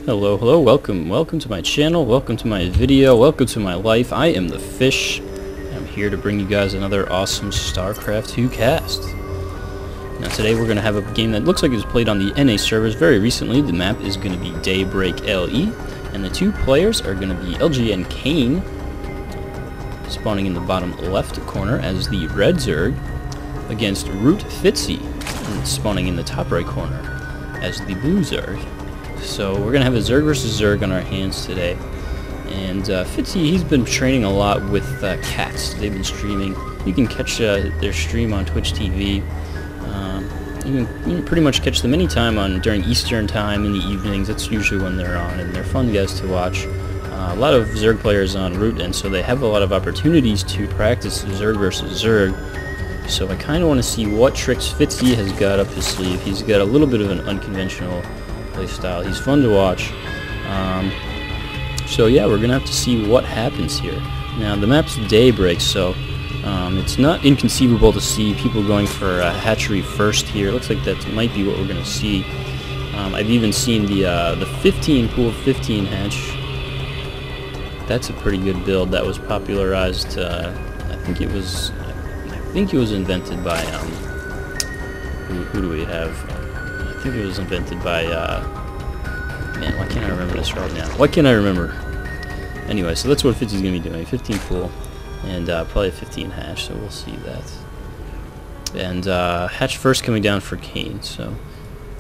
Hello, hello, welcome to my channel, welcome to my video, welcome to my life. I am TheFish. I'm here to bring you guys another awesome StarCraft 2 cast. Now today we're going to have a game that looks like it was played on the NA servers very recently. The map is going to be Daybreak LE, and the two players are going to be LgNKane, spawning in the bottom left corner as the red Zerg, against ROOTFitzy, spawning in the top right corner as the blue Zerg. So we're going to have a Zerg versus Zerg on our hands today. And Fitzy, he's been training a lot with cats. They've been streaming. You can catch their stream on Twitch TV. You can pretty much catch them anytime during Eastern time in the evenings. That's usually when they're on, and they're fun guys to watch. A lot of Zerg players on Root, and so they have a lot of opportunities to practice Zerg versus Zerg. So I kind of want to see what tricks Fitzy has got up his sleeve. He's got a little bit of an unconventional style. He's fun to watch. So yeah, we're gonna have to see what happens here. Now the map's Daybreak, so it's not inconceivable to see people going for a hatchery first here. It looks like that might be what we're gonna see. I've even seen the 15 pool 15 hatch. That's a pretty good build that was popularized. I think it was invented by who do we have? I think it was invented by, man, why can't I remember this right now? Why can't I remember? Anyway, so that's what Fitzy's going to be doing, 15 pool, and probably a 15 hatch, so we'll see that. And hatch first coming down for Kane, so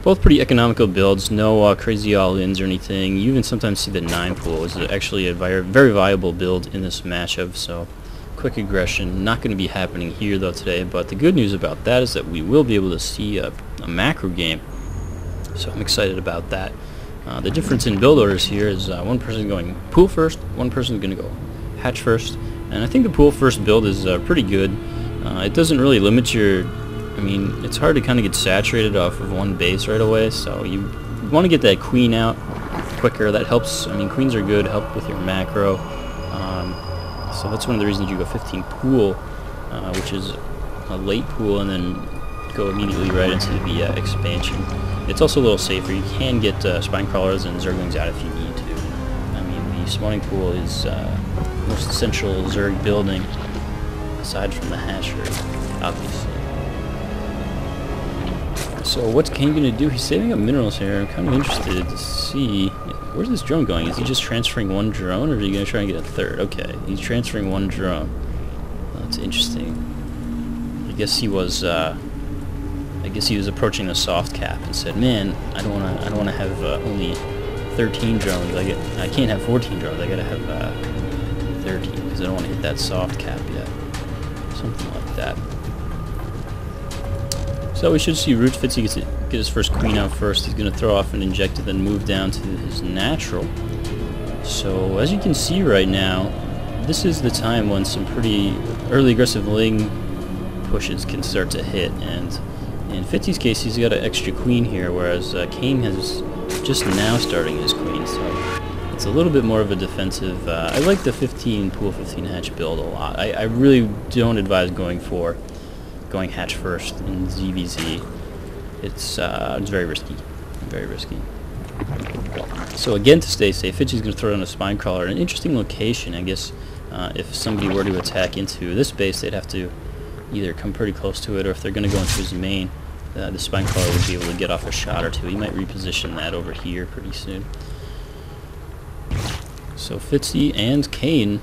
both pretty economical builds, no crazy all-ins or anything. You even sometimes see the 9 pool is actually a very viable build in this matchup, so quick aggression, not going to be happening here though today, but the good news about that is that we will be able to see a macro game. So I'm excited about that. The difference in build orders here is one person going pool first, one person is going to go hatch first, and I think the pool first build is pretty good. It doesn't really limit your, I mean, it's hard to kind of get saturated off of one base right away, so you want to get that queen out quicker. That helps. I mean, queens are good, help with your macro. So that's one of the reasons you go 15 pool, which is a late pool, and then go immediately right into the expansion. It's also a little safer. You can get spine crawlers and Zerglings out if you need to. I mean, the spawning pool is most essential Zerg building, aside from the hatchery, obviously. So what's Kane going to do? He's saving up minerals here. I'm kind of interested to see, where's this drone going? Is he just transferring one drone, or are you going to try and get a third? Okay, he's transferring one drone. That's interesting. I guess he was approaching the soft cap and said, "Man, I don't want to have only 13 drones. I can't have 14 drones. I gotta have 13 because I don't want to hit that soft cap yet." Something like that. So we should see ROOTFitzy get his first queen out first. He's gonna throw off an injector, then move down to his natural. So as you can see right now, this is the time when some pretty early aggressive ling pushes can start to hit, and in Fitzy's case, he's got an extra queen here, whereas Kane has just now starting his queen, so it's a little bit more of a defensive. I like the 15 pool 15 hatch build a lot. I really don't advise going hatch first in ZvZ. It's very risky, very risky. So again, to stay safe, Fitzy's going to throw down a spine crawler, an interesting location. I guess if somebody were to attack into this base, they'd have to either come pretty close to it, or if they're going to go into his main, the spine crawler would be able to get off a shot or two. He might reposition that over here pretty soon. So Fitzy and Kane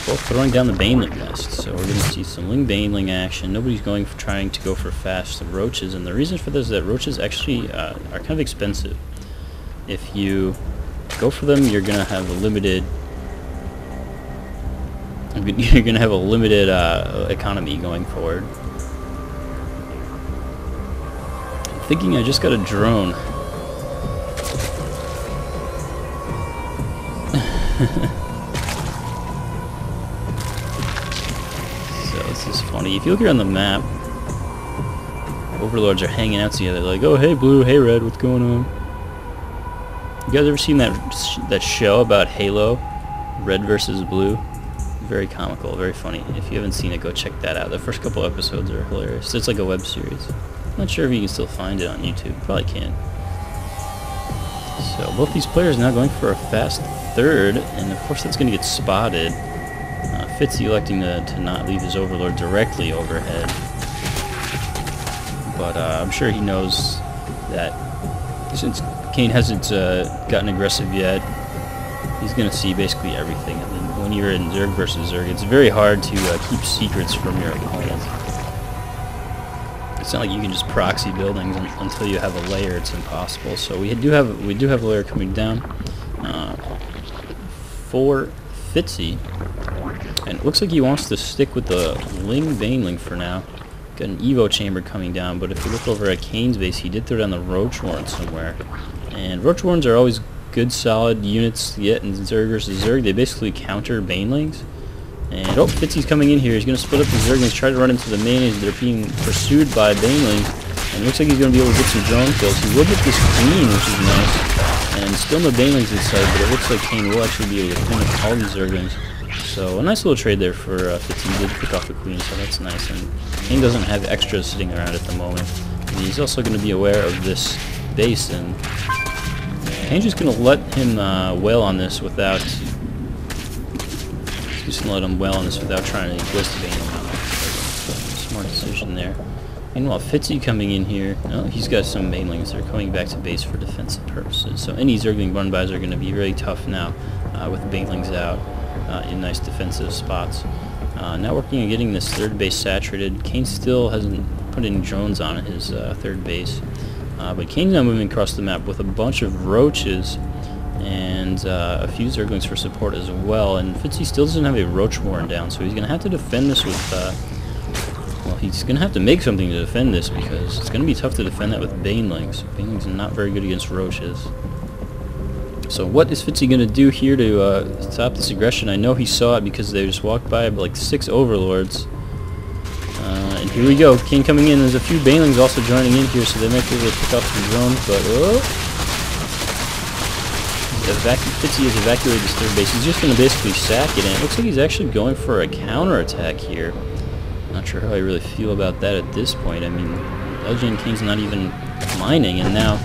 both throwing down the Baneling nest, so we're going to see some Ling Baneling action. Nobody's trying to go for fast roaches, and the reason for this is that roaches actually are kind of expensive. If you go for them, you're going to have a limited economy going forward. I'm thinking I just got a drone. So this is funny. If you look here on the map, overlords are hanging out together like, "Oh, hey blue, hey red, what's going on?" You guys ever seen that show about Halo, red versus blue? Very comical, very funny. If you haven't seen it, go check that out. The first couple episodes are hilarious. It's like a web series. I'm not sure if you can still find it on YouTube. Probably can. So both these players now going for a fast third, and of course that's going to get spotted. Fitzy electing to not leave his overlord directly overhead. But I'm sure he knows that since Kane hasn't gotten aggressive yet, he's going to see basically everything. I mean, when you're in Zerg versus Zerg, it's very hard to keep secrets from your opponent. It's not like you can just proxy buildings until you have a layer. It's impossible. So we do have a layer coming down for Fitzy, and it looks like he wants to stick with the Ling Baneling for now. Got an Evo chamber coming down, but if you look over at Kane's base, he did throw down the Roach Warren somewhere. And Roach Warrens are always good, solid units to get in Zerg versus Zerg. They basically counter Banelings. And oh, Fitzy's coming in here. He's going to split up the Zerglings, try to run into the main as they're being pursued by Banelings. And it looks like he's going to be able to get some drone kills. He will get this Queen, which is nice. And still no Banelings inside, but it looks like Kane will actually be able to clean up all these Zerglings. So a nice little trade there for Fitzy. He did pick off the Queen, so that's nice. And Kane doesn't have extras sitting around at the moment. And he's also going to be aware of this base, and Kane's just going to let him wail on this without... Just gonna let him wail on this without trying to twist the Bane around. Smart decision there. Meanwhile, Fitzy coming in here. Oh, he's got some Banelings. They're coming back to base for defensive purposes. So any Zergling run-bys are going to be really tough now with Banelings out in nice defensive spots. Now working on getting this third base saturated. Kane still hasn't put any drones on his third base. But Kane's now moving across the map with a bunch of roaches and a few Zerglings for support as well, and Fitzy still doesn't have a Roach Warren down, so he's going to have to defend this with, well, he's going to have to make something to defend this, because it's going to be tough to defend that with Banelings. Banelings are not very good against Roaches. So what is Fitzy going to do here to stop this aggression? I know he saw it because they just walked by like 6 Overlords. And here we go, Kane coming in. There's a few Banelings also joining in here, so they might be able to pick off some drones, but oh! Fitzy has evacuated his third base. He's just going to basically sack it, and it looks like he's actually going for a counterattack here. Not sure how I really feel about that at this point. I mean, LgNKane's not even mining, and now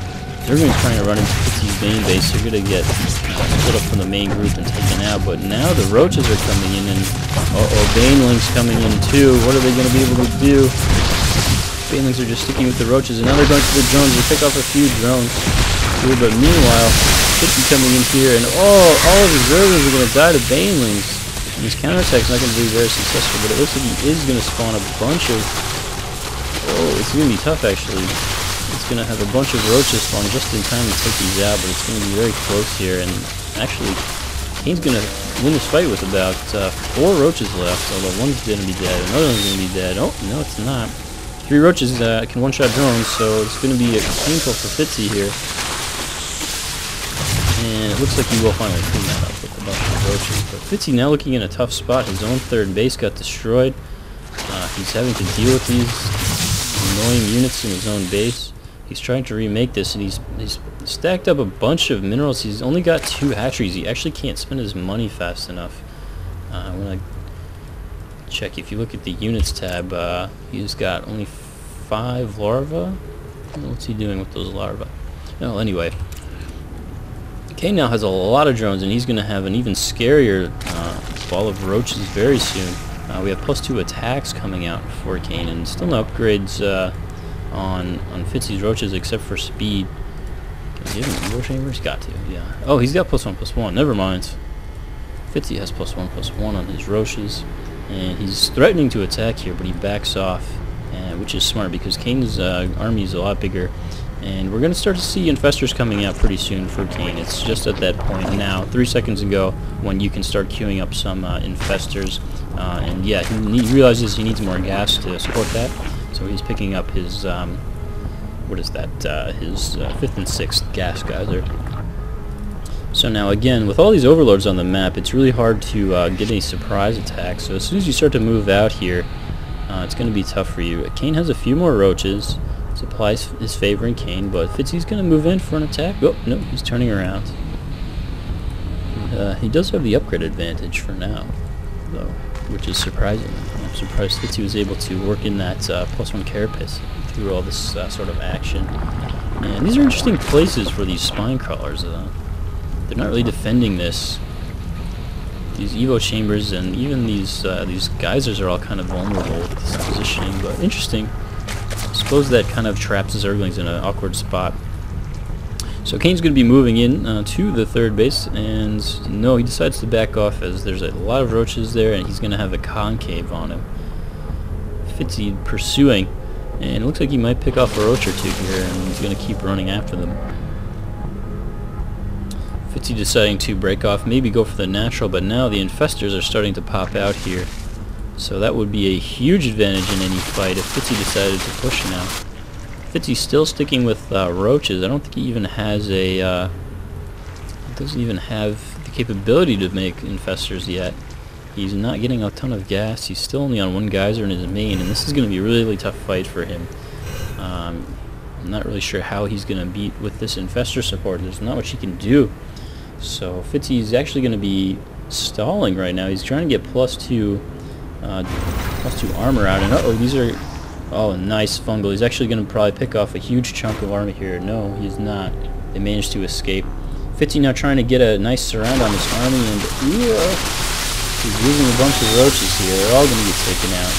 Zergling's trying to run into Fitzy's main base. They're going to get split up from the main group and taken out, but now the Roaches are coming in, and Baneling's coming in too. What are they going to be able to do? Banelings are just sticking with the Roaches, and now they're going for the drones. They pick off a few drones too, but meanwhile, Fitzy coming in here, and all of his Zerglings are going to die to Banelings. And his counterattack's not going to be very successful, but it looks like he is going to spawn a bunch of... Oh, it's going to be tough, actually. It's going to have a bunch of Roaches spawn just in time to take these out, but it's going to be very close here, and actually, Kane's going to win this fight with about 4 Roaches left, although one's going to be dead, another one's going to be dead. Oh, no, it's not. 3 Roaches can one-shot drones, so it's going to be painful for Fitzy here. And it looks like he will finally clean that up with a bunch of Roaches. But Fitzy now looking in a tough spot. His own third base got destroyed. He's having to deal with these annoying units in his own base. He's trying to remake this, and he's stacked up a bunch of minerals. He's only got 2 hatcheries. He actually can't spend his money fast enough. I'm going to check. If you look at the units tab, he's got only 5 larvae. What's he doing with those larvae? Well, anyway. Kane now has a lot of drones, and he's going to have an even scarier ball of Roaches very soon. We have +2 attacks coming out for Kane, and still no upgrades on Fitzy's Roaches except for speed. Does he have an Evo chamber? He's got to, yeah. Oh, he's got +1/+1. Never mind. Fitzy has +1/+1 on his Roaches, and he's threatening to attack here, but he backs off, which is smart because Kane's army is a lot bigger. And we're going to start to see infestors coming out pretty soon for Kane. It's just at that point now, 3 seconds ago, when you can start queuing up some infestors. And yeah, he realizes he needs more gas to support that. So he's picking up his, what is that, his 5th and 6th gas geyser. So now again, with all these overlords on the map, it's really hard to get any surprise attacks. So as soon as you start to move out here, it's going to be tough for you. Kane has a few more Roaches. Supplies is favoring Kane, but Fitzy's going to move in for an attack. Oh, no, he's turning around. He does have the upgrade advantage for now, though, which is surprising. I'm surprised Fitzy was able to work in that +1 carapace through all this sort of action. And these are interesting places for these spine crawlers. They're not really defending this. These Evo chambers and even these geysers are all kind of vulnerable with this positioning, but interesting. I suppose that kind of traps the Zerglings in an awkward spot. So Kane's going to be moving in to the third base, and no, he decides to back off as there's a lot of roaches there, and he's going to have a concave on him. Fitzy pursuing, and it looks like he might pick off a roach or two here, and he's going to keep running after them. Fitzy deciding to break off, maybe go for the natural, but now the infestors are starting to pop out here. So that would be a huge advantage in any fight if Fitzy decided to push now. Fitzy's still sticking with roaches. I don't think he even has a doesn't even have the capability to make infestors yet. He's not getting a ton of gas. He's still only on one geyser in his main, and this is going to be a really tough fight for him. I'm not really sure how he's going to beat with this infestor support. There's not much he can do. So Fitzy's actually going to be stalling right now. He's trying to get +2 armor out, and uh-oh, these are... Oh, nice fungal. He's actually going to probably pick off a huge chunk of armor here. No, he's not. They managed to escape. Fitzy now trying to get a nice surround on this army, and he's losing a bunch of roaches here. They're all going to get taken out.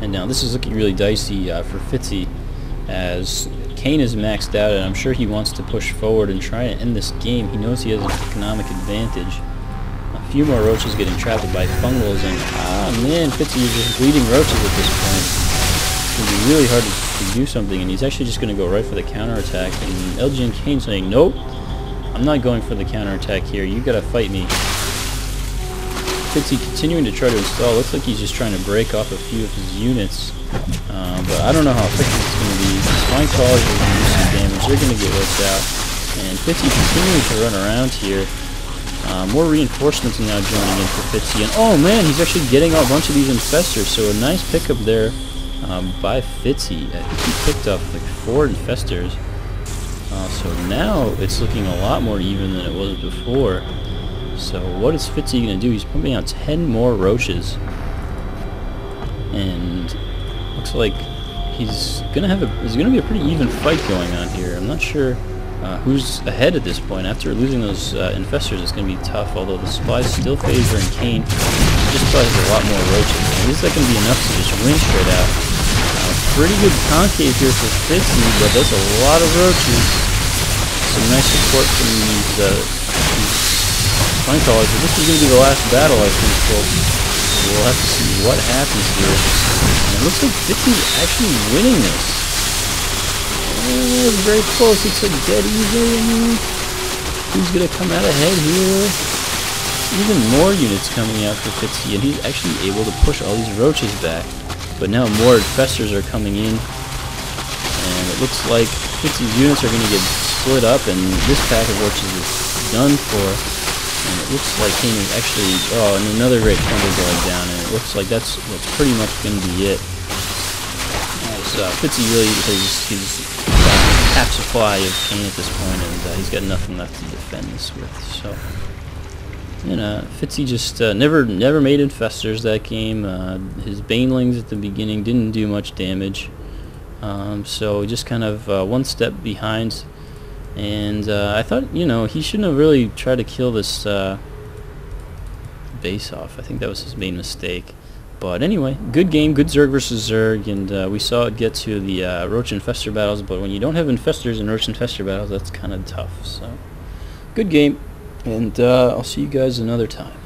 And now this is looking really dicey for Fitzy, as Kane is maxed out, and I'm sure he wants to push forward and try to end this game. He knows he has an economic advantage. A few more roaches getting trapped by fungals, and man, Fitzy is just bleeding roaches at this point. It's going to be really hard to do something, and he's actually just going to go right for the counterattack. And LgNKane saying, nope, I'm not going for the counterattack here. You got to fight me. Fitzy continuing to try to install. Looks like he's just trying to break off a few of his units, but I don't know how effective it's going to be. Spine crawlers are going to do some damage. They're going to get wiped out, and Fitzy continuing to run around here. More reinforcements are now joining in for Fitzy, and oh man, he's actually getting a bunch of these infestors, so a nice pickup there by Fitzy. I think he picked up like 4 infestors, so now it's looking a lot more even than it was before. So what is Fitzy going to do? He's pumping out 10 more roaches, and looks like he's going to be a pretty even fight going on here. I'm not sure who's ahead at this point. After losing those infestors, it's going to be tough, although the supplies still favoring Kane. Just probably has a lot more roaches. And is that going to be enough to just win straight out? Pretty good concave here for Fitzy, but that's a lot of roaches. Some nice support from these spine crawlers, but this is going to be the last battle, I think, folks. We'll have to see what happens here. And it looks like Fitzy's actually winning this. It's very close. It's like dead easy. Who's going to come out ahead here? Even more units coming out for Fitzy, and he's actually able to push all these roaches back. But now more infestors are coming in, and it looks like Fitzy's units are going to get split up, and this pack of roaches is done for. And it looks like Kane is actually... Oh, and another great fungal going down, and it looks like that's pretty much going to be it. Fitzy really has half supply of Kane at this point, and he's got nothing left to defend this with. So, you know, Fitzy just never made infestors that game. His banelings at the beginning didn't do much damage, so just kind of one step behind. And I thought, you know, he shouldn't have really tried to kill this base off. I think that was his main mistake. But anyway, good game, good Zerg versus Zerg, and we saw it get to the Roach Infestor battles, but when you don't have Infestors in Roach Infestor battles, that's kind of tough. So, good game, and I'll see you guys another time.